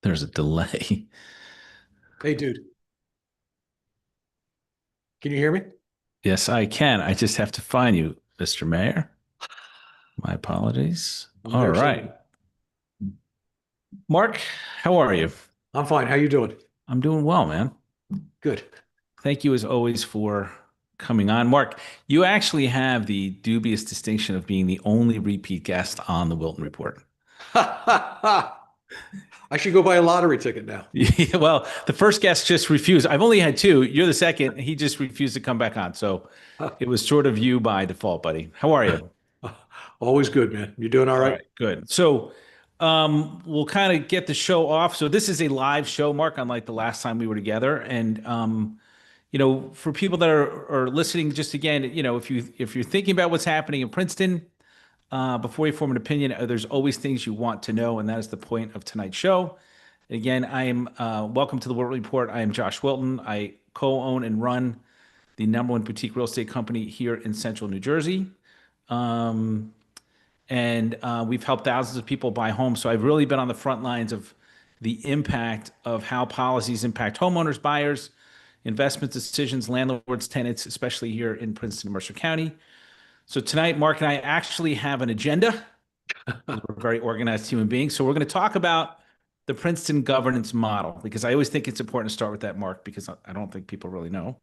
There's a delay. Hey, dude, can you hear me? Yes, I can. I just have to find you, Mr. Mayor. My apologies. I'm All there right. somewhere. Mark, how are you? I'm fine. How you doing? I'm doing well, man. Good. Thank you as always for coming on. Mark, you actually have the dubious distinction of being the only repeat guest on the Wilton Report. I should go buy a lottery ticket now. Yeah, well, the first guest just refused. I've only had two. You're the second. He just refused to come back on. So it was sort of you by default, buddy. How are you? Always good, man. You doing all All right? right, good. So we'll kind of get the show off. So this is a live show, Mark, unlike the last time we were together. And for people that are listening, just again, if you're thinking about what's happening in Princeton, before you form an opinion, there's always things you want to know, and that is the point of tonight's show. Again, I am welcome to the Wilton Report. I am Josh Wilton. I co-own and run the number one boutique real estate company here in central New Jersey. Um, and we've helped thousands of people buy homes. So I've really been on the front lines of the impact of how policies impact homeowners, buyers, investment decisions, landlords, tenants, especially here in Princeton and Mercer County. So tonight, Mark and I actually have an agenda. We're very organized human beings. So we're going to talk about the Princeton governance model because I always think it's important to start with that, Mark, because I don't think people really know.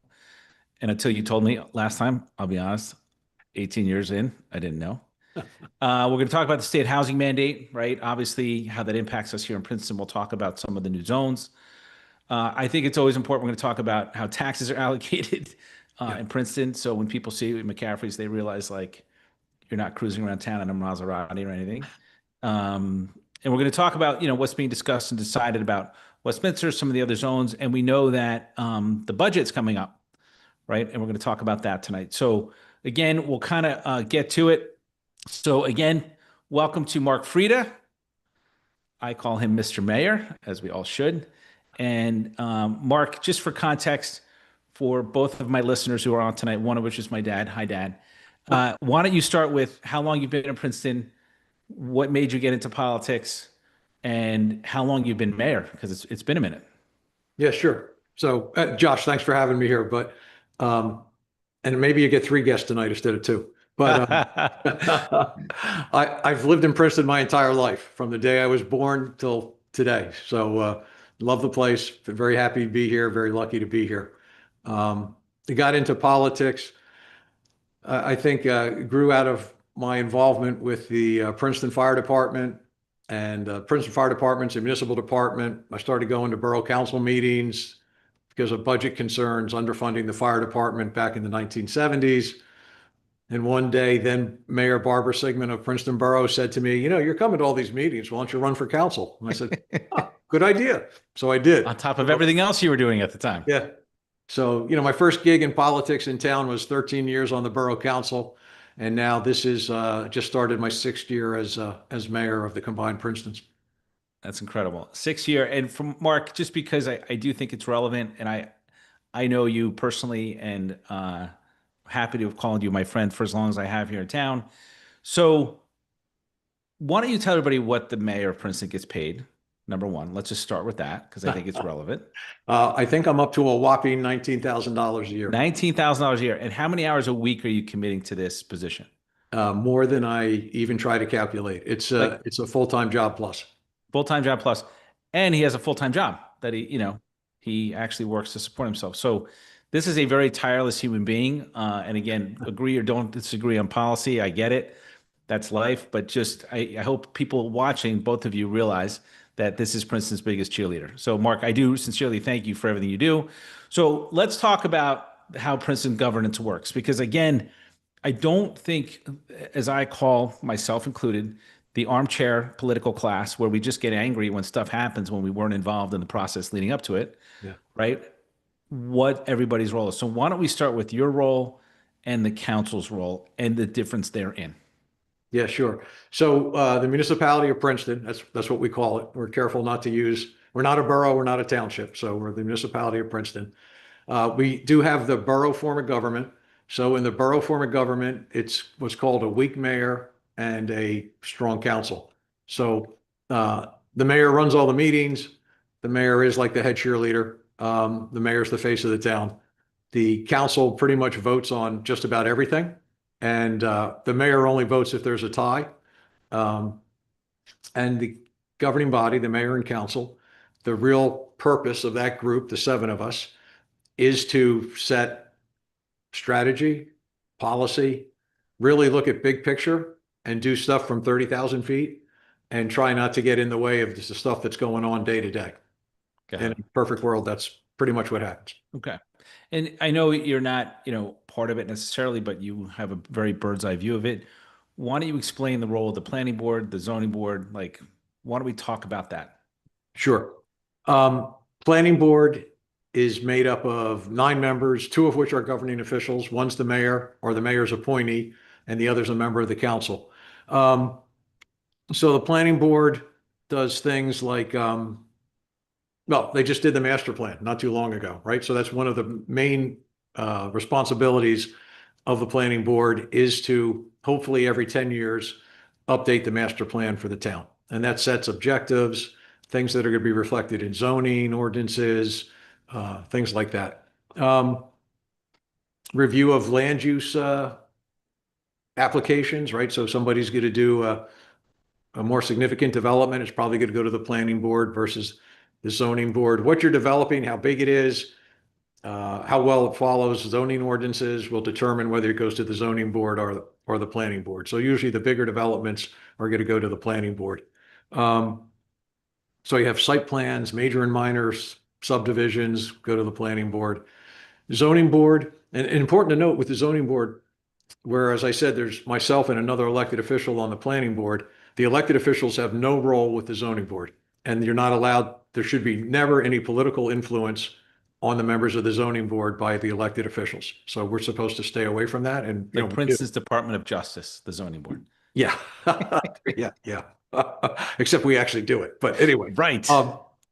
And until you told me last time, I'll be honest, 18 years in, I didn't know. We're going to talk about the state housing mandate, right? Obviously, how that impacts us here in Princeton. We'll talk about some of the new zones. I think it's always important. We're going to talk about how taxes are allocated Yeah. in Princeton. So when people see McCaffrey's, they realize like you're not cruising around town in a Maserati or anything. And we're going to talk about what's being discussed and decided about Westminster, some of the other zones, and we know that the budget's coming up, right? And we're going to talk about that tonight. So again, we'll kind of get to it. So again, welcome to Mark Freda. I call him Mr. Mayor, as we all should. And Mark, just for context, for both of my listeners who are on tonight, one of which is my dad. Hi, Dad. Why don't you start with how long you've been in Princeton, what made you get into politics, and how long you've been mayor? Because it's been a minute. Yeah, sure. So, Josh, thanks for having me here. But and maybe you get three guests tonight instead of two. But I've lived in Princeton my entire life, from the day I was born till today. So, love the place. Very happy to be here. Very lucky to be here. I got into politics. I think grew out of my involvement with the Princeton Fire Department and Princeton Fire Department's a municipal department. I started going to borough council meetings because of budget concerns, underfunding the fire department back in the 1970s. And one day, then Mayor Barbara Sigmund of Princeton Borough said to me, you're coming to all these meetings. Why don't you run for council? And I said, good idea. So I did. On top of everything else you were doing at the time. Yeah. So, my first gig in politics in town was 13 years on the borough council. And now this is just started my sixth year as mayor of the combined Princetons. That's incredible. 6 year. And from Mark, just because I do think it's relevant and I know you personally and happy to have called you my friend for as long as I have here in town. So why don't you tell everybody what the mayor of Princeton gets paid? Number one, let's just start with that because I think it's relevant. I think I'm up to a whopping $19,000 a year. $19,000 a year. And how many hours a week are you committing to this position? More than I even try to calculate. It's a full-time job plus. Full-time job plus, and he has a full-time job that he actually works to support himself. So this is a very tireless human being. And again, agree or don't disagree on policy. I get it. That's life. But just I hope people watching, both of you, realize that this is Princeton's biggest cheerleader. So Mark, I do sincerely thank you for everything you do. So let's talk about how Princeton governance works, because again, I don't think, as I call myself included, the armchair political class where we just get angry when stuff happens when we weren't involved in the process leading up to it, Yeah. right? What everybody's role is. So why don't we start with your role and the council's role and the difference therein? Yeah, sure. So the municipality of Princeton, that's what we call it. We're careful not to use, we're not a borough, we're not a township. So we're the municipality of Princeton. We do have the borough form of government. So in the borough form of government, it's what's called a weak mayor and a strong council. So the mayor runs all the meetings. The mayor is like the head cheerleader. The mayor's the face of the town. The council pretty much votes on just about everything. And the mayor only votes if there's a tie. Um, and the governing body, the mayor and council, the real purpose of that group, the seven of us, is to set strategy, policy, really look at big picture and do stuff from 30,000 feet and try not to get in the way of the stuff that's going on day to day. In a perfect world, that's pretty much what happens. Okay. And I know you're not, part of it necessarily, but you have a very bird's eye view of it. Why don't you explain the role of the planning board, the zoning board? Like, why don't we talk about that? Sure. Planning board is made up of 9 members, 2 of which are governing officials. One's the mayor or the mayor's appointee, and the other's a member of the council. So the planning board does things like, well, they just did the master plan not too long ago, right? So that's one of the main responsibilities of the planning board is to hopefully every 10 years update the master plan for the town. And that sets objectives, things that are going to be reflected in zoning ordinances, things like that. Review of land use applications, right? So somebody's going to do a more significant development. It's probably going to go to the planning board versus the zoning board. What you're developing, how big it is, how well it follows zoning ordinances will determine whether it goes to the zoning board or the planning board. So usually the bigger developments are going to go to the planning board. So you have site plans, major and minor subdivisions, go to the planning board. Zoning board, and important to note with the zoning board, where, as I said, there's myself and another elected official on the planning board, the elected officials have no role with the zoning board. And you're not allowed, there should be never any political influence on the members of the zoning board by the elected officials. So we're supposed to stay away from that. And like Princeton's Department of Justice, the zoning board. Yeah. Yeah. Except we actually do it. But anyway. Right.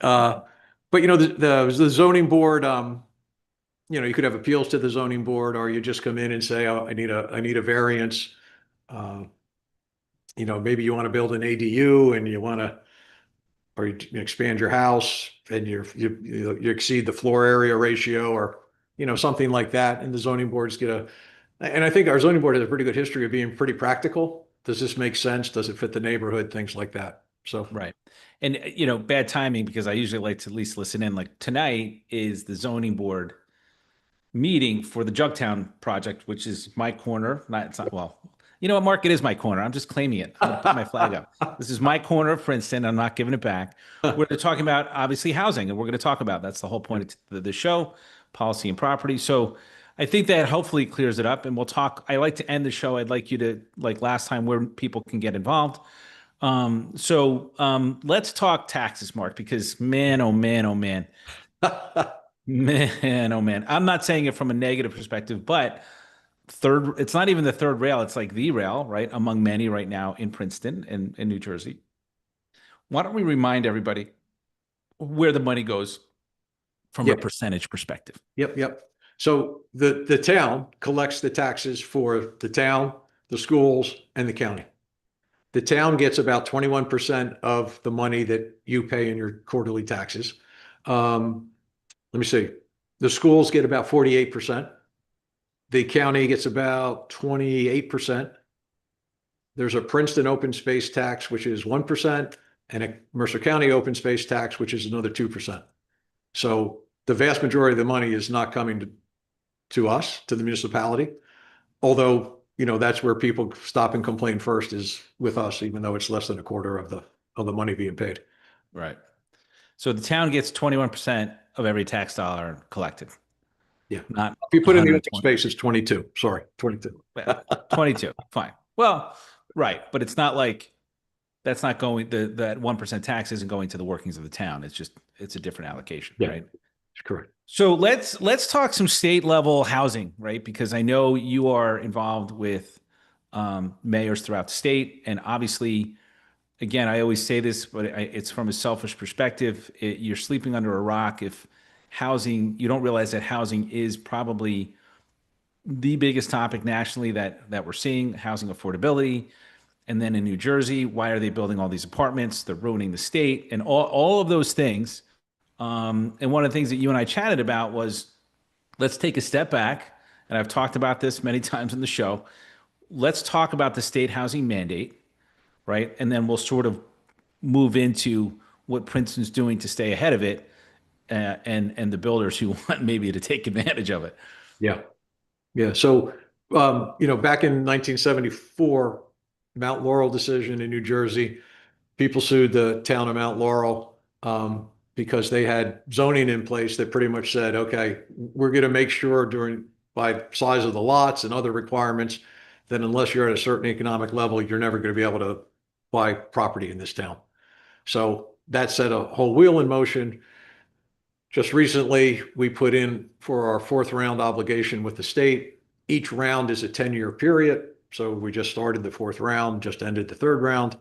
But the zoning board, you could have appeals to the zoning board, or you just come in and say, oh, I need a variance. Maybe you want to build an ADU and you want to, or you expand your house and you exceed the floor area ratio, or, something like that. And the zoning boards and I think our zoning board has a pretty good history of being pretty practical. Does this make sense? Does it fit the neighborhood? Things like that. So, right. And, bad timing, because I usually like to at least listen in. Like tonight is the zoning board meeting for the Jugtown project, which is my corner. It's not, well, you know what, Mark? It is my corner. I'm just claiming it. I'm gonna put my flag up. This is my corner of Princeton. I'm not giving it back. We're talking about, obviously, housing, and we're going to talk about, that's the whole point of the show, policy and property. So I think that hopefully clears it up, and we'll talk. I like to end the show. I'd like you to, like last time, where people can get involved. Let's talk taxes, Mark, because man, oh man, oh man. Man, oh man. I'm not saying it from a negative perspective, but it's not even the third rail. It's like the rail, right? Among many right now in Princeton and in New Jersey. Why don't we remind everybody where the money goes from a percentage perspective? Yep. So the town collects the taxes for the town, the schools, and the county. The town gets about 21% of the money that you pay in your quarterly taxes. Let me see. The schools get about 48%. The county gets about 28%. There's a Princeton open space tax, which is 1%, and a Mercer County open space tax, which is another 2%. So the vast majority of the money is not coming to us, to the municipality. Although, that's where people stop and complain first, is with us, even though it's less than a quarter of the money being paid. Right. So the town gets 21% of every tax dollar collected. Yeah. Not if you put in the open space, it's 22. Sorry, 22. 22. Fine. Well, right. But it's not like that's not going, that 1% tax isn't going to the workings of the town. It's a different allocation, right? That's correct. So let's talk some state level housing, right? Because I know you are involved with mayors throughout the state, and obviously, again, I always say this, but it's from a selfish perspective. You're sleeping under a rock if you don't realize that housing is probably the biggest topic nationally that we're seeing, housing affordability. And then in New Jersey, why are they building all these apartments? They're ruining the state, and all of those things And one of the things that you and I chatted about was let's take a step back. And I've talked about this many times in the show. Let's talk about the state housing mandate, right? And then we'll sort of move into what Princeton's doing to stay ahead of it, and the builders who want maybe to take advantage of it. Yeah. Yeah. So, back in 1974, Mount Laurel decision in New Jersey, people sued the town of Mount Laurel because they had zoning in place that pretty much said, okay, we're going to make sure by size of the lots and other requirements that unless you're at a certain economic level, you're never going to be able to buy property in this town. So that set a whole wheel in motion. Just recently, we put in for our fourth round obligation with the state. Each round is a 10-year period. So we just started the fourth round, just ended the third round.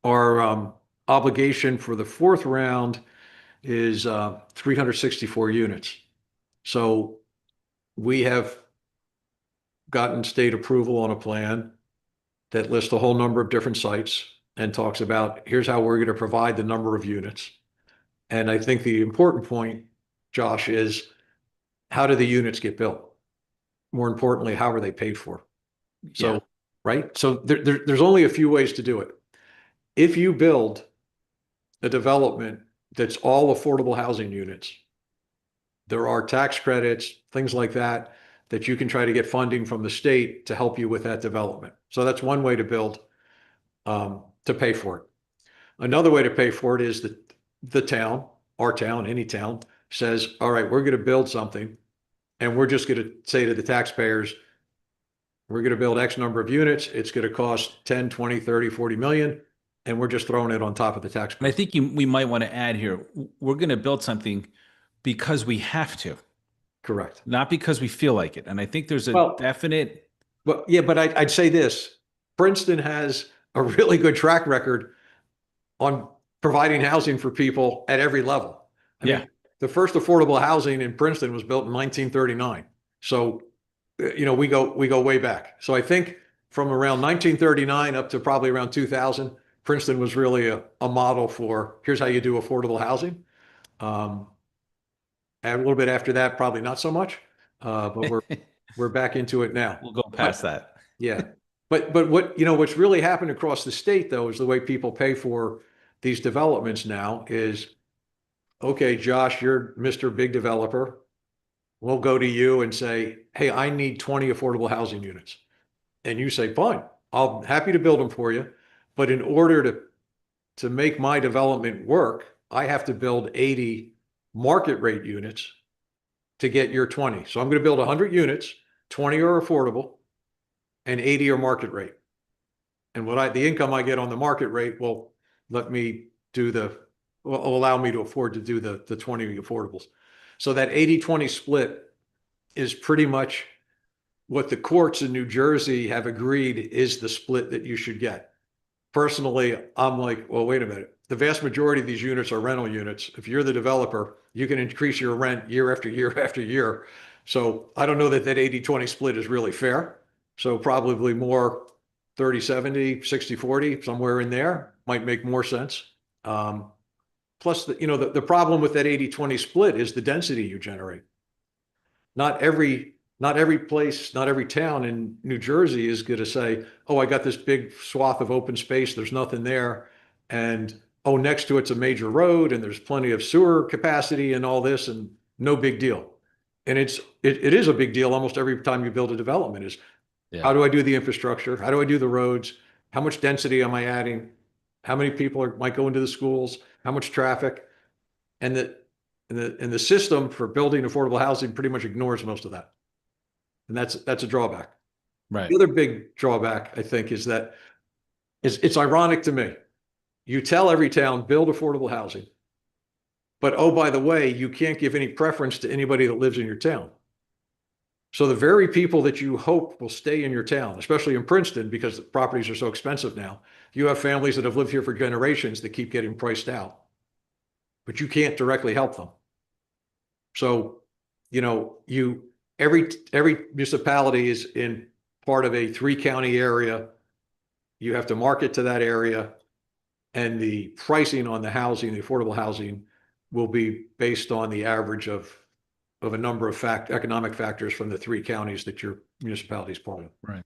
Our obligation for the fourth round is 364 units. So we have gotten state approval on a plan that lists a whole number of different sites and talks about here's how we're going to provide the number of units. And I think the important point, Josh, is how do the units get built? More importantly, how are they paid for? So, Yeah. right? So there's only a few ways to do it. If you build a development that's all affordable housing units, there are tax credits, things like that, that you can try to get funding from the state to help you with that development. So that's one way to build, to pay for it. Another way to pay for it is that the town, our town, any town, says, all right, we're going to build something, and we're just going to say to the taxpayers, we're going to build X number of units. It's going to cost 10, 20, 30, 40 million, and we're just throwing it on top of the tax And I bill. think we might want to add here, we're going to build something because we have to, Correct. not because we feel like it. And I think there's a Well, definite, yeah, but I'd say this. Princeton has a really good track record on providing housing for people at every level. I yeah. mean, the first affordable housing in Princeton was built in 1939. So, we go way back. So I think from around 1939 up to probably around 2000, Princeton was really a model for here's how you do affordable housing. Um, and a little bit after that, probably not so much, but we're back into it now. We'll go past But that. yeah, but what's really happened across the state though is the way people pay for these developments now is okay, Josh, you're Mr. Big Developer. We'll go to you and say, hey, I need 20 affordable housing units. And you say, fine, I'm happy to build them for you. But in order to make my development work, I have to build 80 market rate units to get your 20. So I'm going to build 100 units, 20 are affordable, and 80 are market rate. And the income I get on the market rate will let me will allow me to afford to do the 20 affordables. So that 80-20 split is pretty much what the courts in New Jersey have agreed is the split that you should get. Personally, I'm like, well, wait a minute. The vast majority of these units are rental units. If you're the developer, you can increase your rent year after year after year. So I don't know that 80-20 split is really fair. So probably more 30-70, 60-40, somewhere in there might make more sense. Plus, the problem with that 80-20 split is the density you generate. Not every place, not every town in New Jersey is going to say, oh, I got this big swath of open space. There's nothing there. And oh, next to it's a major road and there's plenty of sewer capacity and all this and no big deal. And it is a big deal almost every time you build a development is how Yeah. do I do the infrastructure? How do I do the roads? How much density am I adding? How many people might go into the schools? How much traffic? And the system for building affordable housing pretty much ignores most of that. And that's a drawback. Right. The other big drawback, I think, is that it's ironic to me. You tell every town, build affordable housing. But oh, by the way, you can't give any preference to anybody that lives in your town. So the very people that you hope will stay in your town, especially in Princeton, because the properties are so expensive now, you have families that have lived here for generations that keep getting priced out, but you can't directly help them. So, every municipality is in part of a 3-county area. You have to market to that area. and the pricing on the housing, the affordable housing, will be based on the average of a number of economic factors from the three counties that your municipality is part of. Right.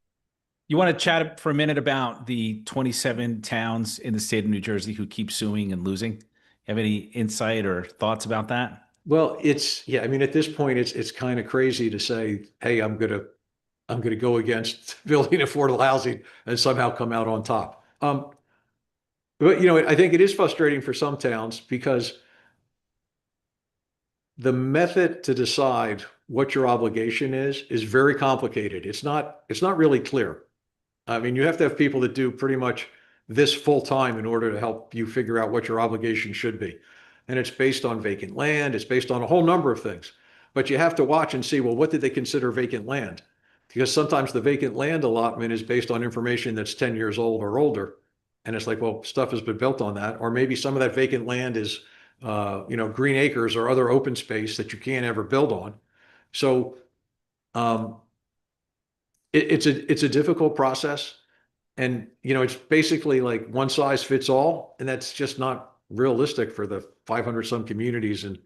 You want to chat for a minute about the 27 towns in the state of New Jersey who keep suing and losing? Have any insight or thoughts about that? Well, yeah, I mean, at this point, it's kind of crazy to say, hey, I'm gonna go against building affordable housing and somehow come out on top. But I think it is frustrating for some towns because the method to decide what your obligation is very complicated. It's not really clear. I mean, you have to have people that do pretty much this full time in order to help you figure out what your obligation should be. And it's based on vacant land. It's based on a whole number of things. But you have to watch and see, well, what did they consider vacant land? Because sometimes the vacant land allotment is based on information that's 10 years old or older. And it's like, well, stuff has been built on that. Or maybe some of that vacant land is, green acres or other open space that you can't ever build on. So um, it's a difficult process. And, it's basically like one size fits all. And that's just not realistic for the 500 some communities in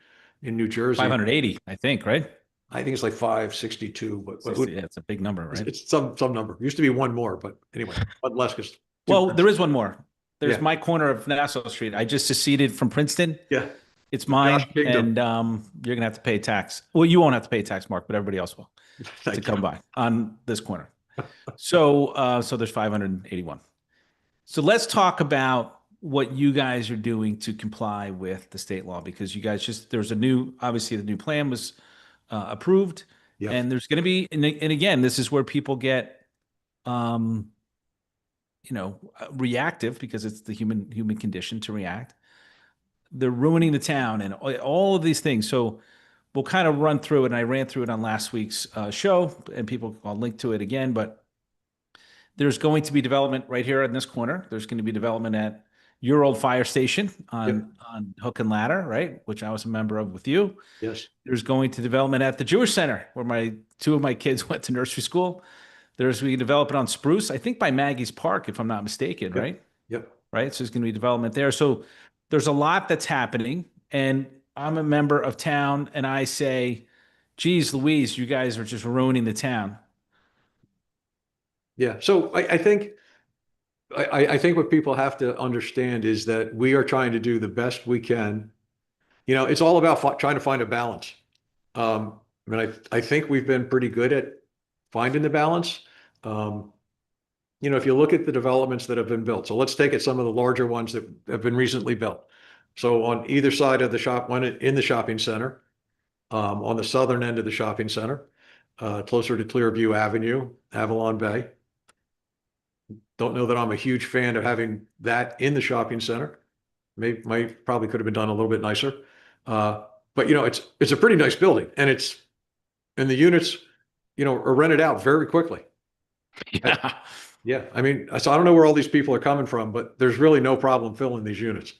New Jersey. 580, I think, right? I think it's like 562, but Yeah, it's a big number, right? it's some number. Used to be one more, but anyway, one less because. Well, there is one more. There's Yeah. my corner of Nassau Street. I just seceded from Princeton. Yeah. It's mine, Josh Kingdom. and you're gonna have to pay tax. Well, you won't have to pay tax, Mark, but everybody else will to Thank you. come by on this corner. So there's 581. So let's talk about what you guys are doing to comply with the state law, because you guys obviously the new plan was approved, Yeah. and there's going to be, and again, this is where people get, reactive, because it's the human condition to react. They're ruining the town and all of these things. So we'll kind of run through it. And I ran through it on last week's show, and I'll link to it again, but there's going to be development right here in this corner. There's going to be development at your old fire station on Hook and Ladder, right? Which I was a member of with you. Yes. There's going to development at the Jewish Center, where two of my kids went to nursery school. We develop it on Spruce, I think by Maggie's Park, if I'm not mistaken, Yep. right? Yep. Right. So there's going to be development there. So there's a lot that's happening, and I'm a member of town, and I say, geez, Louise, you guys are just ruining the town. Yeah. So I think what people have to understand is that we are trying to do the best we can. It's all about trying to find a balance. I mean, I think we've been pretty good at finding the balance. If you look at the developments that have been built, so let's take it some of the larger ones that have been recently built. So on either side of the shop, one in the shopping center, on the southern end of the shopping center, closer to Clearview Avenue, Avalon Bay. Don't know that I'm a huge fan of having that in the shopping center. Probably could have been done a little bit nicer. But it's a pretty nice building, and the units, are rented out very quickly. Yeah. Yeah. I mean, so I don't know where all these people are coming from, but there's really no problem filling these units.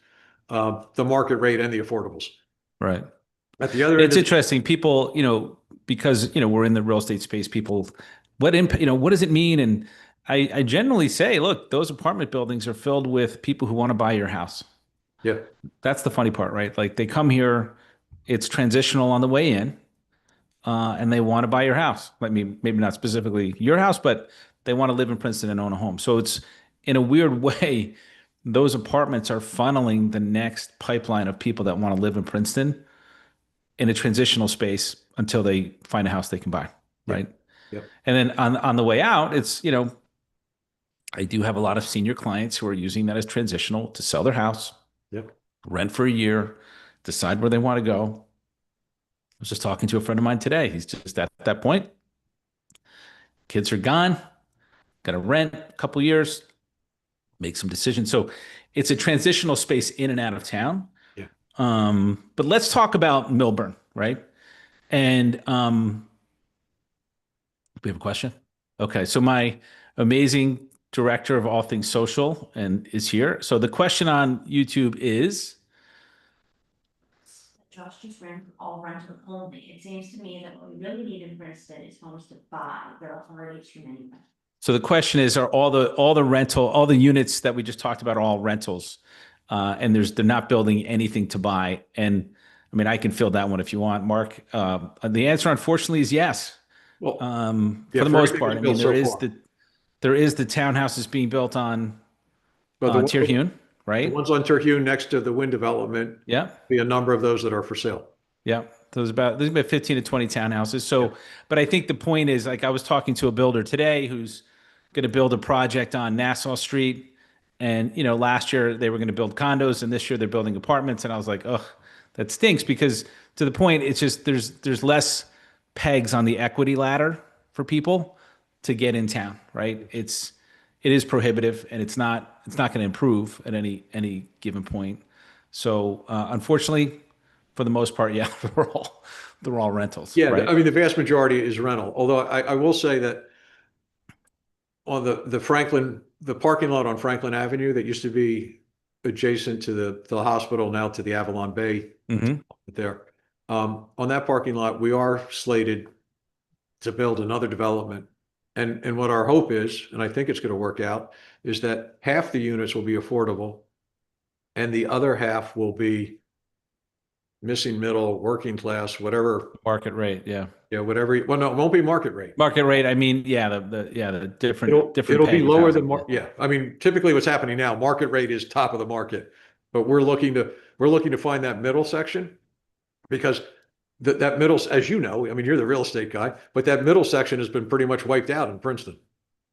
The market rate and the affordables. Right. At the other end, It's interesting. People, because, we're in the real estate space, what does it mean? And I generally say, look, those apartment buildings are filled with people who want to buy your house. yeah, That's the funny part, right? Like, they come here, it's transitional on the way in, and they want to buy your house. I mean, maybe not specifically your house, but they want to live in Princeton and own a home. So it's, in a weird way, those apartments are funneling the next pipeline of people that want to live in Princeton in a transitional space until they find a house they can buy, right? yeah, And then on the way out, it's, I do have a lot of senior clients who are using that as transitional to sell their house, yeah, rent for a year, decide where they want to go. I was just talking to a friend of mine today. He's just at that point. Kids are gone, got to rent a couple years, make some decisions. So it's a transitional space in and out of town. yeah. But let's talk about Milburn, right? And we have a question. Okay, so my amazing director of all things social is here. So the question on YouTube is, Josh just ran all rental only. It seems to me that what we really need in Princeton is homes to buy. There are already too many. so the question is, are all the units that we just talked about are all rentals? and they're not building anything to buy. And I mean, I can fill that one if you want, Mark. The answer, unfortunately, is yes. Well, For yeah, the for most everything part, that's I mean, built so far. there is the townhouses being built on But Tirhune, the right? ones on Terhune next to the wind development, Yeah. be a number of those that are for sale. Yeah. There's about 15 to 20 townhouses. Yeah. So, but I think the point is, like, I was talking to a builder today who's going to build a project on Nassau Street. And, last year they were going to build condos and this year they're building apartments. And I was like, ugh, that stinks because to the point, it's just there's less pegs on the equity ladder for people to get in town, right? It is prohibitive and it's not going to improve at any given point. So unfortunately, for the most part, yeah, they're all rentals, Yeah, right? I mean, the vast majority is rental. Although I will say that on the parking lot on Franklin Avenue that used to be adjacent to the hospital, now to the Avalon Bay Hmm. there. On that parking lot, we are slated to build another development. And what our hope is, and I think it's going to work out, is that half the units will be affordable and the other half will be missing middle, working class, whatever, Market rate, yeah. yeah, whatever. Well, no, it won't be market rate. Market rate. I mean, yeah, the different It'll be peg of lower than housing. more. Yeah. I mean, typically what's happening now, market rate is top of the market, but we're looking to find that middle section because that middle, as you know, I mean, you're the real estate guy, but that middle section has been pretty much wiped out in Princeton.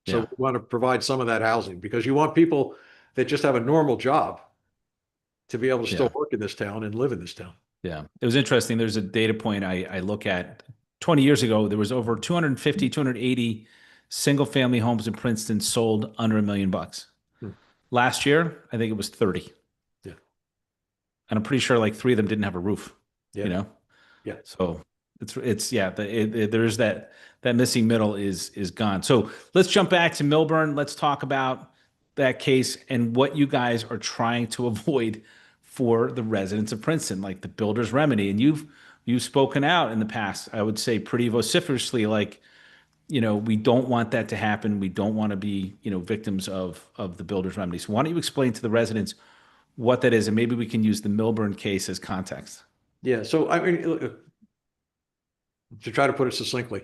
So Yeah, we want to provide some of that housing because you want people that just have a normal job to be able to still yeah, work in this town and live in this town. yeah. It was interesting. There's a data point I look at. 20 years ago, there was over 250, 280 single family homes in Princeton sold under $1 million. Hmm. Last year, I think it was 30. Yeah. And I'm pretty sure like three of them didn't have a roof, you Yeah. know? Yeah. So it's yeah, there's that missing middle is gone. So let's jump back to Milburn. Let's talk about that case and what you guys are trying to avoid for the residents of Princeton, like the builder's remedy. And you've spoken out in the past, I would say pretty vociferously, like, we don't want that to happen. We don't want to be, victims of the builder's remedy. So why don't you explain to the residents what that is, and maybe we can use the Milburn case as context. Yeah. So, I mean, to try to put it succinctly,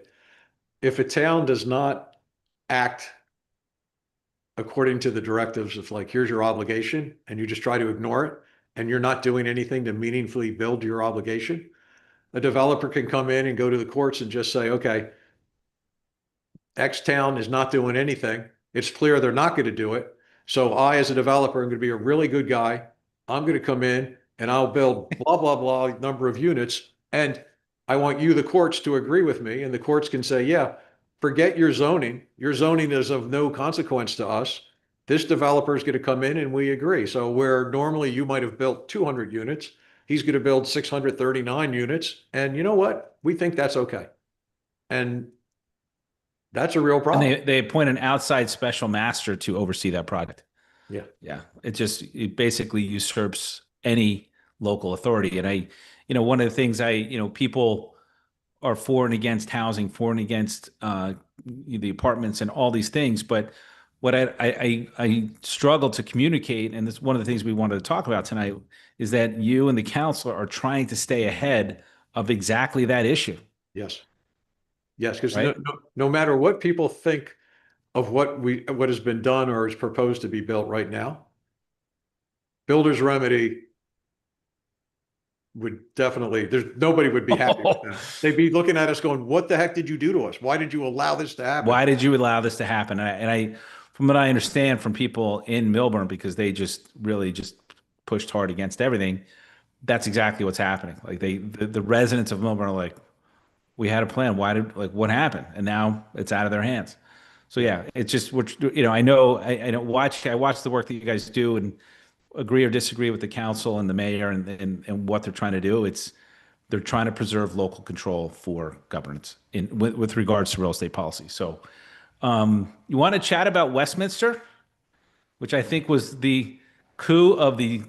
if a town does not act according to the directives of like, here's your obligation, and you just try to ignore it, and you're not doing anything to meaningfully build your obligation, a developer can come in and go to the courts and just say, okay, X town is not doing anything. It's clear they're not going to do it. So I, as a developer, am going to be a really good guy. I'm going to come in and I'll build blah, blah, blah number of units. And I want you, the courts, to agree with me. And the courts can say, yeah, forget your zoning. Your zoning is of no consequence to us. This developer is going to come in and we agree. So where normally you might have built 200 units, he's going to build 639 units. And you know what? We think that's okay. And that's a real And problem. they appoint an outside special master to oversee that project. Yeah. Yeah. It basically usurps any local authority. And one of the things people are for and against housing, for and against the apartments and all these things. But what I struggle to communicate, and this one of the things we wanted to talk about tonight, is that you and the council are trying to stay ahead of exactly that issue, Yes. Yes. Because right? no matter what people think of what has been done or is proposed to be built right now, builder's remedy would definitely, nobody would be happy with that. They'd be looking at us going, what the heck did you do to us? Why did you allow this to happen? Why did you allow this to happen? From what I understand from people in Milburn, because they just really just pushed hard against everything, that's exactly what's happening. Like the residents of Milburn are like, we had a plan. What happened? And now it's out of their hands. So yeah, it's just, I know, I watch the work that you guys do and agree or disagree with the council and the mayor and what they're trying to do. They're trying to preserve local control for governance with regards to real estate policy. So, you want to chat about Westminster, which I think was the coup of the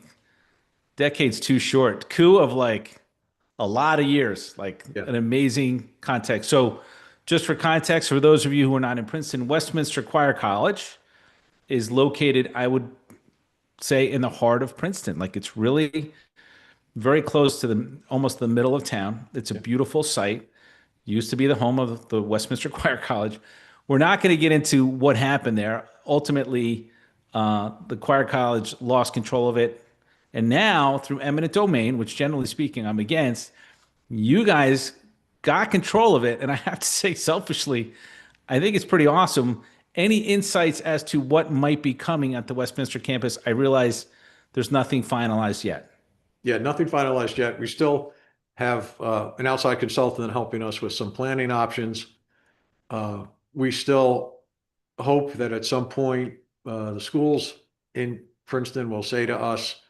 decades too short, coup of like a lot of years, like Yeah. an amazing context. So, just for context, for those of you who are not in Princeton, Westminster Choir College is located, I would say in the heart of Princeton. Like it's really very close to almost the middle of town. It's a beautiful site. Used to be the home of the Westminster Choir College. We're not going to get into what happened there. Ultimately, the Choir College lost control of it. And now, through eminent domain, which generally speaking I'm against, you guys got control of it. And I have to say, selfishly, I think it's pretty awesome. Any insights as to what might be coming at the Westminster campus? I realize there's nothing finalized yet. Yeah, nothing finalized yet. We still have an outside consultant helping us with some planning options. We still hope that at some point the schools in Princeton will say to us,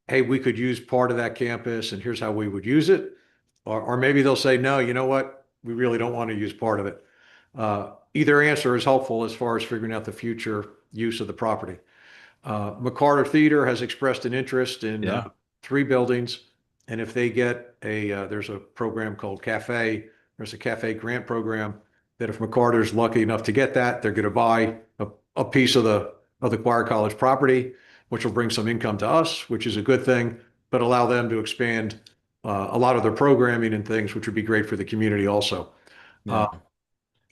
hey, we could use part of that campus and here's how we would use it. Or maybe they'll say, no, you know what? We really don't want to use part of it. Either answer is helpful as far as figuring out the future use of the property. McCarter Theater has expressed an interest in Yeah. 3 buildings. And if they get there's a program called 𝐂𝐎𝐍𝐶𝐄𝐓. There's a cafe grant program that if McCarter's lucky enough to get that, they're going to buy a piece of the choir college property, which will bring some income to us, which is a good thing, but allow them to expand a lot of their programming and things, which would be great for the community also. Yeah.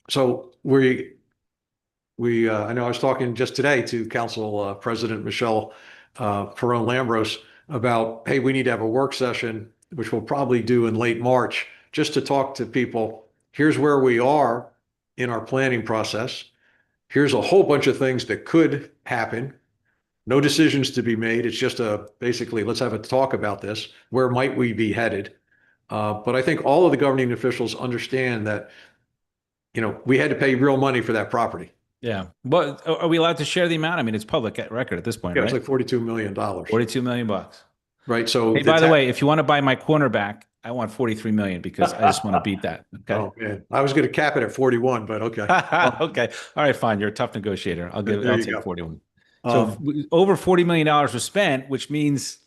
So I know I was talking just today to Council President Michelle Perone Lambros about, hey, we need to have a work session, which we'll probably do in late March, just to talk to people. Here's where we are in our planning process. Here's a whole bunch of things that could happen. No decisions to be made. It's just basically, let's have a talk about this. Where might we be headed? But I think all of the governing officials understand that, we had to pay real money for that property. Yeah. But are we allowed to share the amount? I mean, it's public record at this point, Yeah, right? it's like $42 million. 42 million bucks. Right. So Hey, by the way, if you want to buy my cornerback, I want 43 million because I just want to beat that. Okay. Oh man, I was going to cap it at 41, but okay. Okay. All right, fine. You're a tough negotiator. I'll you take go. 41. So over $40 million was spent, which means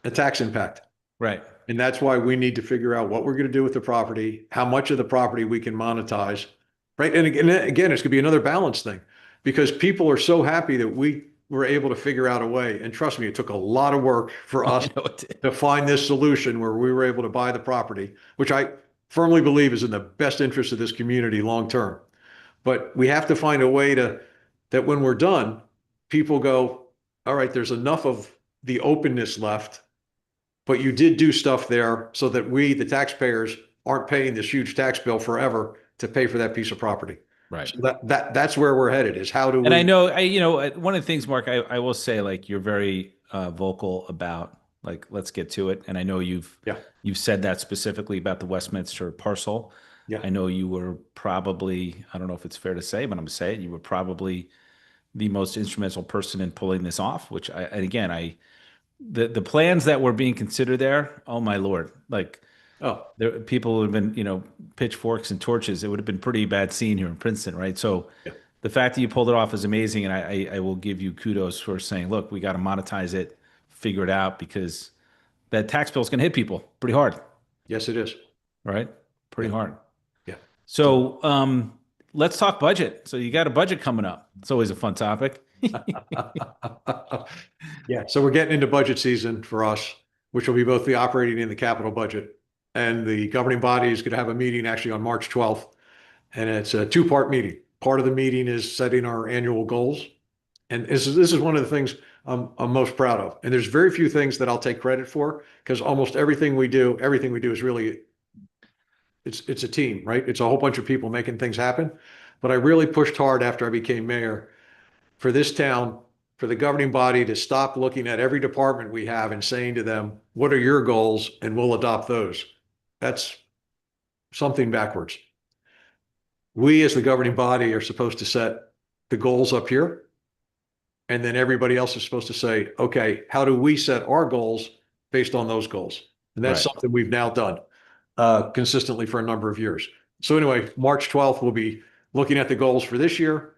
a tax impact. right. And that's why we need to figure out what we're going to do with the property, how much of the property we can monetize. Right. And again, it's going to be another balance thing because people are so happy that we were able to figure out a way. And trust me, it took a lot of work for us to find this solution where we were able to buy the property, which I firmly believe is in the best interest of this community long term. But we have to find a way that when we're done, people go, all right, there's enough of the openness left, but you did do stuff there so that we, the taxpayers, aren't paying this huge tax bill forever to pay for that piece of property. Right. So that's where we're headed is how do we. And I know, one of the things, Mark, I will say, like, you're very vocal about, like, let's get to it. And I know you've said that specifically about the Westminster parcel. Yeah. I know you were probably, I don't know if it's fair to say, but I'm going to say it, you were probably the most instrumental person in pulling this off, which the plans that were being considered there, oh my Lord, like, people would have been, pitchforks and torches. It would have been pretty bad scene here in Princeton, right? So the fact that you pulled it off is amazing. And I will give you kudos for saying, look, we got to monetize it, figure it out, because that tax bill is going to hit people pretty hard. Yes, it is. Right? Pretty hard. Yeah. So let's talk budget. So you got a budget coming up. It's always a fun topic. Yeah. So we're getting into budget season for us, which will be both the operating and the capital budget. And the governing body is going to have a meeting actually on March 12th. And it's a 2-part meeting. Part of the meeting is setting our annual goals. And this is one of the things I'm most proud of. And there's very few things that I'll take credit for because almost everything we do is really, it's a team, right? It's a whole bunch of people making things happen. But I really pushed hard after I became mayor for this town, for the governing body to stop looking at every department we have and saying to them, what are your goals? And we'll adopt those. That's something backwards. We as the governing body are supposed to set the goals up here. And then everybody else is supposed to say, okay, how do we set our goals based on those goals? And that's something we've now done consistently for a number of years. So anyway, March 12th, we'll be looking at the goals for this year.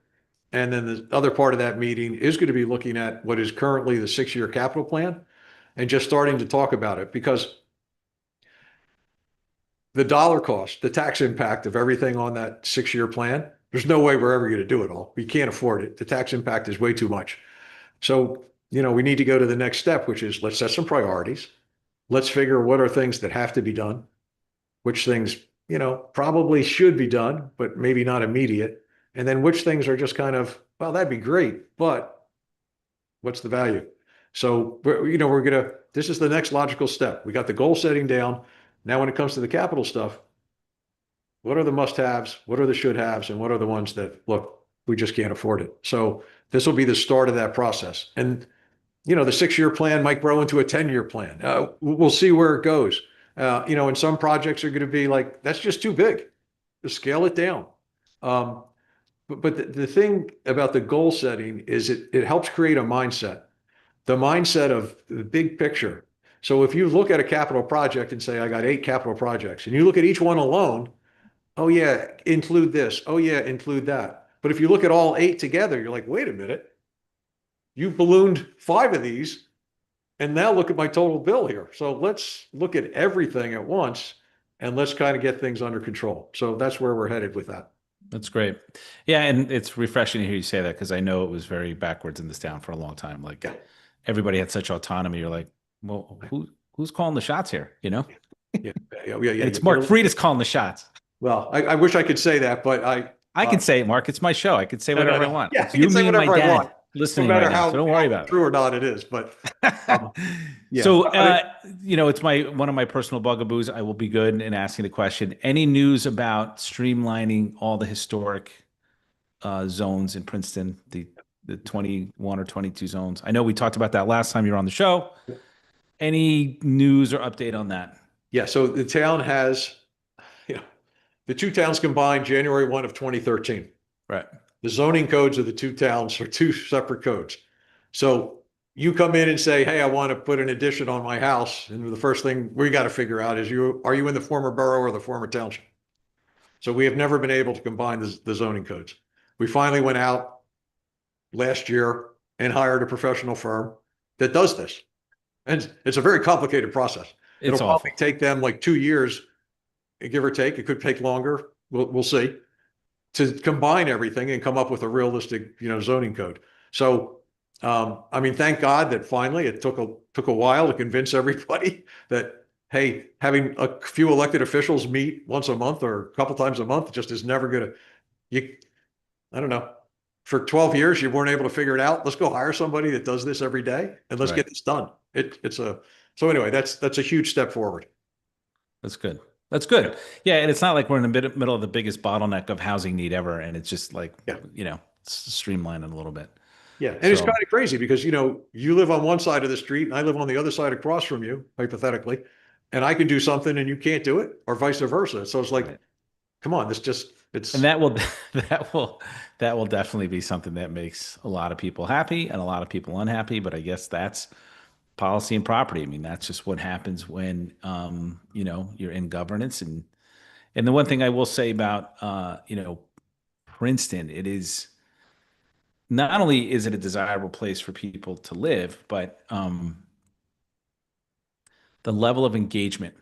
And then the other part of that meeting is going to be looking at what is currently the 6-year capital plan and just starting to talk about it because the dollar cost, the tax impact of everything on that 6-year plan, there's no way we're ever going to do it all. We can't afford it. The tax impact is way too much. So we need to go to the next step, which is let's set some priorities. Let's figure what are things that have to be done, which things, probably should be done, but maybe not immediate. And then which things are just kind of, well, that'd be great, but what's the value? So, this is the next logical step. We got the goal setting down. Now, when it comes to the capital stuff, what are the must-haves? What are the should-haves? And what are the ones that, look, we just can't afford it? So this will be the start of that process. And, the 6-year plan might grow into a 10-year plan. We'll see where it goes. And some projects are going to be like, that's just too big. Just scale it down. But the thing about the goal setting is it helps create a mindset, the mindset of the big picture. So if you look at a capital project and say, I got 8 capital projects, and you look at each one alone, oh yeah, include this. Oh yeah, include that. But if you look at all 8 together, you're like, wait a minute, you ballooned 5 of these, and now look at my total bill here. So let's look at everything at once, and let's kind of get things under control. So that's where we're headed with that. That's great. Yeah, and it's refreshing to hear you say that because I know it was very backwards in this town for a long time. Like everybody had such autonomy. You're like, well, who's calling the shots here? Yeah. It's Mark Freda's calling the shots. Well, I wish I could say that, but I can say it, Mark. It's my show. I could say whatever I want. Yeah, it's you, me, and my dad listening no matter right now, so don't worry about it. True or not, it is. But yeah. So it's one of my personal bugaboos. I will be good in asking the question. Any news about streamlining all the historic zones in Princeton, the 21 or 22 zones? I know we talked about that last time you were on the show. Any news or update on that? Yeah. So the town has, the 2 towns combined January 1 of 2013. Right. The zoning codes of the 2 towns are 2 separate codes. So you come in and say, hey, I want to put an addition on my house. And the first thing we got to figure out is are you in the former borough or the former township? So we have never been able to combine the zoning codes. We finally went out last year and hired a professional firm that does this. And it's a very complicated process. It'll probably take them like 2 years, give or take. It could take longer. We'll see, to combine everything and come up with a realistic, zoning code. So, thank God that finally it took a while to convince everybody that, hey, having a few elected officials meet once a month or a couple times a month just is never going to, I don't know. For 12 years, you weren't able to figure it out. Let's go hire somebody that does this every day and let's get this done. So anyway, that's a huge step forward. That's good. That's good. Yeah. And it's not like we're in the middle of the biggest bottleneck of housing need ever. And it's just like, streamlining a little bit. Yeah. And it's kind of crazy because, you live on one side of the street and I live on the other side across from you, hypothetically, and I can do something and you can't do it, or vice versa. So it's like, come on, and that will definitely be something that makes a lot of people happy and a lot of people unhappy. But I guess that's policy and property. I mean, that's just what happens when, you're in governance. And the one thing I will say about, Princeton, it is not only is it a desirable place for people to live, but the level of engagement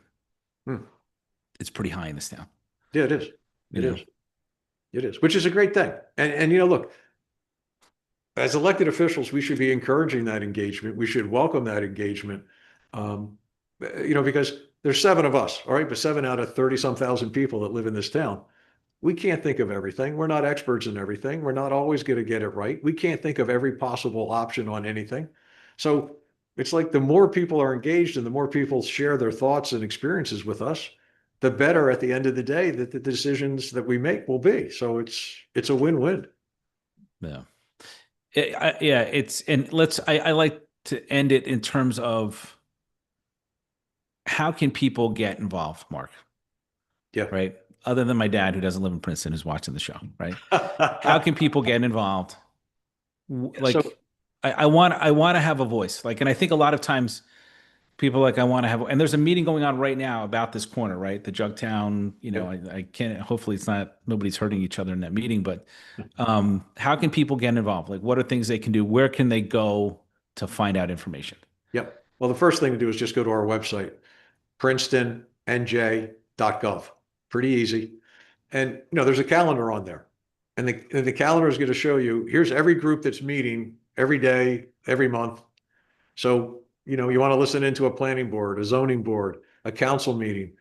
is pretty high in this town. Yeah, it is. It is, which is a great thing. And look, as elected officials, we should be encouraging that engagement. We should welcome that engagement, because there's 7 of us, all right, but 7 out of 30-some thousand people that live in this town. We can't think of everything. We're not experts in everything. We're not always going to get it right. We can't think of every possible option on anything. So it's like the more people are engaged and the more people share their thoughts and experiences with us, the better at the end of the day that the decisions that we make will be. So it's a win-win. Yeah. I like to end it in terms of how can people get involved, Mark? Yeah. Right. Other than my dad, who doesn't live in Princeton, who's watching the show, right? How can people get involved? I want to have a voice. And I think a lot of times people I want to have, and there's a meeting going on right now about this corner, right? The Jugtown, I can't, hopefully nobody's hurting each other in that meeting, but how can people get involved? What are things they can do? Where can they go to find out information? Yep. Well, the first thing to do is just go to our website, princetonnj.gov. Pretty easy. And, there's a calendar on there. And the calendar is going to show you, here's every group that's meeting every day, every month, So, you know, you want to listen into a planning board, a zoning board, a council meeting,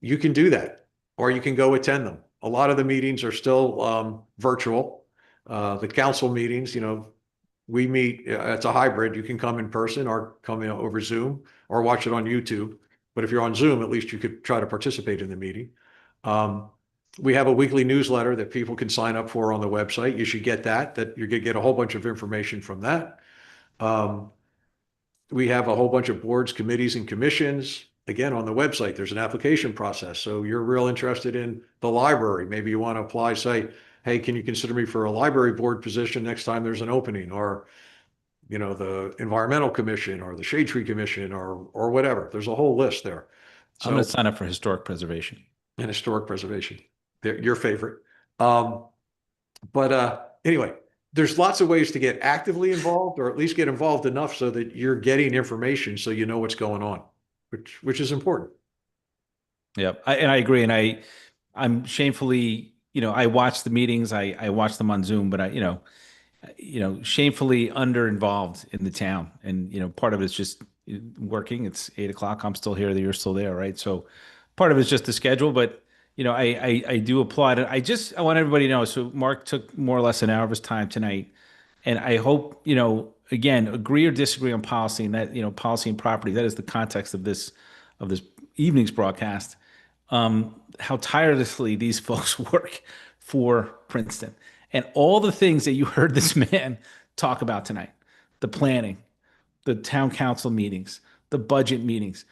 you can do that, or you can go attend them. A lot of the meetings are still virtual. The council meetings, you know, we meet, it's a hybrid. You can come in person or come in over Zoom or watch it on YouTube. But if you're on Zoom, at least you could try to participate in the meeting. We have a weekly newsletter that people can sign up for on the website. You should get that you're going to get a whole bunch of information from that. We have a whole bunch of boards, committees, and commissions. Again, on the website, there's an application process. So you're real interested in the library. Maybe you want to apply, say, hey, can you consider me for a library board position next time there's an opening? Or, you know, the environmental commission or the shade tree commission or whatever. There's a whole list there. I'm going to sign up for historic preservation. And historic preservation, your favorite. Anyway, there's lots of ways to get actively involved, or at least get involved enough so that you're getting information so you know what's going on, which is important. Yep. I agree. And I'm shamefully, you know, I watch the meetings, I watch them on Zoom, but shamefully under involved in the town. And, you know, part of it's just working. It's 8 o'clock. I'm still here. You're still there. Right. So part of it's just the schedule, but you know, I do applaud it. I want everybody to know. So Mark took more or less an hour of his time tonight. And I hope, you know, again, agree or disagree on policy, and that, you know, policy and property, that is the context of this evening's broadcast. How tirelessly these folks work for Princeton, and all the things that you heard this man talk about tonight, the planning, the town council meetings, the budget meetings,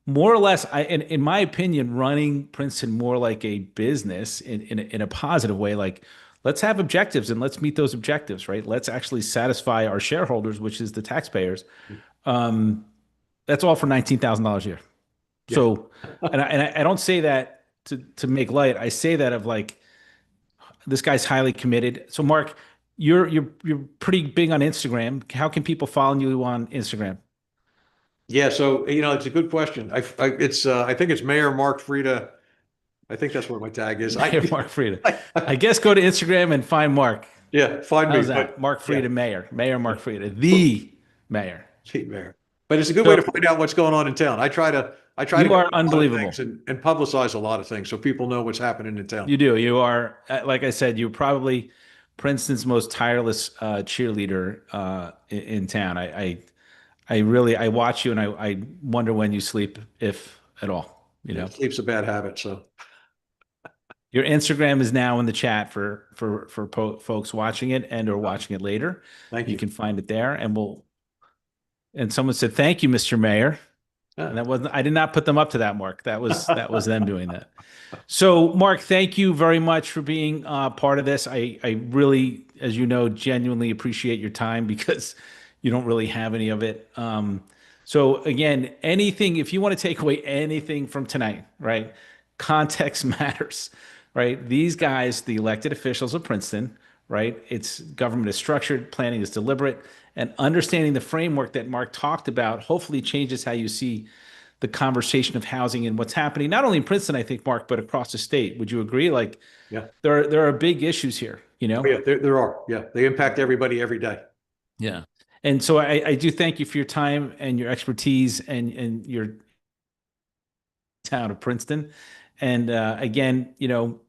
more or less, in my opinion, running Princeton more like a business in a positive way. Like, let's have objectives and let's meet those objectives, right? Let's actually satisfy our shareholders, which is the taxpayers. That's all for $19,000 a year. Yeah. So, and I don't say that to make light. I say that of like, this guy's highly committed. So, Mark, you're pretty big on Instagram. How can people follow you on Instagram? Yeah, so, you know, it's a good question. I think it's Mayor Mark Freda. I think that's what my tag is. Mayor Mark Freda. I guess go to Instagram and find Mark. Yeah, find me. How's that? Mark Freda, yeah. Mayor Mark Freda, the mayor. The mayor. But it's a good way to find out what's going on in town. I try to You are unbelievable. And publicize a lot of things so people know what's happening in town. You do. You are, like I said, you're probably Princeton's most tireless cheerleader in town. I watch you and I wonder when you sleep, if at all. You know, sleep's a bad habit. So your Instagram is now in the chat for folks watching it and or watching it later. Thank you. You can find it there, and someone said, "Thank you, Mr. Mayor." And that wasn't, I did not put them up to that, Mark. That was them doing that. So, Mark, thank you very much for being part of this. I really, as you know, genuinely appreciate your time, because you don't really have any of it. So again, if you want to take away anything from tonight, right? Context matters, right? These guys, the elected officials of Princeton, right? It's government is structured, planning is deliberate, and understanding the framework that Mark talked about hopefully changes how you see the conversation of housing and what's happening, not only in Princeton, I think, Mark, but across the state. Would you agree? Like, yeah, there are big issues here, you know? Oh, yeah, there are. Yeah, they impact everybody every day. Yeah. And so I do thank you for your time and your expertise and your town of Princeton. And again, you know,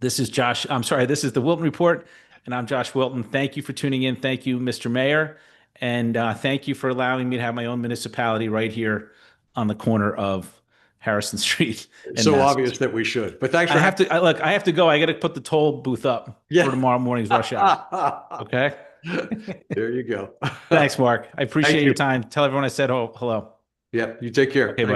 this is the Wilton Report, and I'm Josh Wilton. Thank you for tuning in. Thank you, Mr. Mayor. And thank you for allowing me to have my own municipality right here on the corner of Harrison Street. It's so obvious that we should, but thanks for I have to go. I got to put the toll booth up for tomorrow morning's rush hour. Okay. There you go. Thanks, Mark. I appreciate your time. Tell everyone I said hello. Yeah, you take care. Okay, buddy.